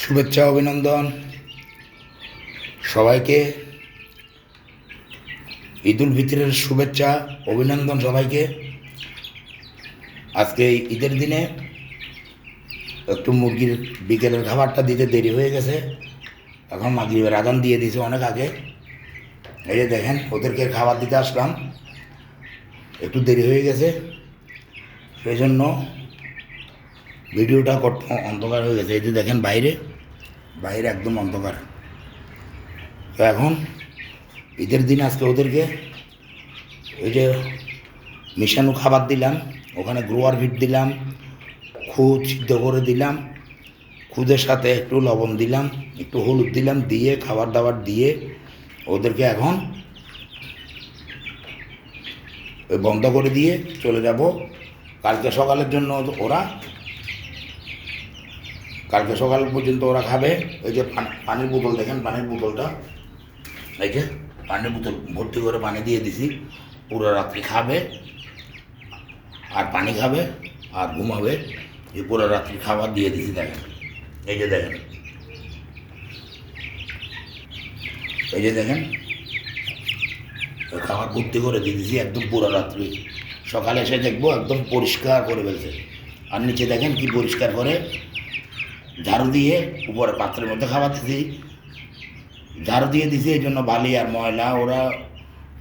শুভেচ্ছা অভিনন্দন সবাইকে। ঈদুল ফিতরের শুভেচ্ছা অভিনন্দন সবাইকে। আজকে ঈদের দিনে একটু মুরগির বিকেলের খাবারটা দিতে দেরি হয়ে গেছে। এখন মাগরিবের আজান দিয়ে দিয়েছে অনেক আগে। এই যে দেখেন ওদেরকে খাবার দিতে আসলাম, একটু দেরি হয়ে গেছে, সেই জন্য ভিডিওটা অন্ধকার হয়ে গেছে। এই যে দেখেন বাইরে বাইরে একদম অন্ধকার। তো এখন ঈদের দিন আজকে ওদেরকে ওই যে মিশানো খাবার দিলাম, ওখানে গ্রোয়ার ভিট দিলাম, খুদ সিদ্ধ করে দিলাম, খুদের সাথে একটু লবণ দিলাম, একটু হলুদ দিলাম, দিয়ে খাবার দাবার দিয়ে ওদেরকে এখন ওই বন্ধ করে দিয়ে চলে যাব কালকে সকালের জন্য। কালকে সকাল পর্যন্ত ওরা খাবে। ওই যে পানির বোতল দেখেন, পানির বোতলটা এই যে পানির বোতল ভর্তি করে পানি দিয়ে দিছি। পুরো রাত্রি খাবে আর পানি খাবে আর ঘুমাবে। এই পুরো রাত্রি খাবার দিয়ে দিছি দেখেন। এই যে দেখেন, এই যে দেখেন খাবার ভর্তি করে দিয়ে দিছি একদম পুরো রাত্রি। সকালে এসে দেখবো একদম পরিষ্কার করে ফেলছে। আর নিচে দেখেন কি পরিষ্কার করে ঝাড়ু দিয়ে উপরে পাত্রের মধ্যে খাবার দিছি। ঝাড়ু দিয়ে দিছি, এই জন্য বালি আর ময়লা ওরা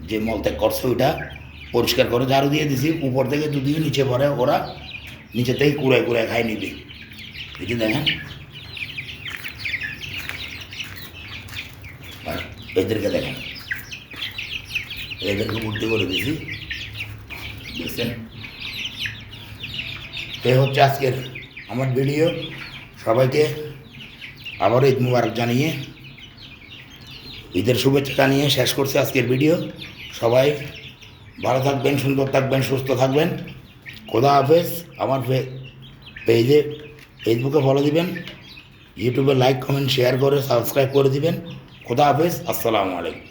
যে মলত্যাগ করছে ওইটা পরিষ্কার করে ঝাড়ু দিয়ে দিছি। উপর থেকে যদি নিচে পড়ে ওরা নিচে থেকে কুড়ায় কুড়ায় খাই নিবি। এই যে দেখেন আর এদেরকে দেখেন, এদেরকে ভর্তি করে দিছি বুঝছেন। এই হচ্ছে আজকের আমার ভিডিও। সবাইকে আবার ঈদ মুবারক জানিয়ে, ঈদের শুভেচ্ছা জানিয়ে শেষ করছি আজকের ভিডিও। সবাই ভালো থাকবেন, সুন্দর থাকবেন, সুস্থ থাকবেন। খোদা হাফেজ। আমার পেজে ফেসবুকে ফলো দিবেন, ইউটিউবে লাইক কমেন্ট শেয়ার করে সাবস্ক্রাইব করে দিবেন। খোদা হাফেজ, আসসালামু আলাইকুম।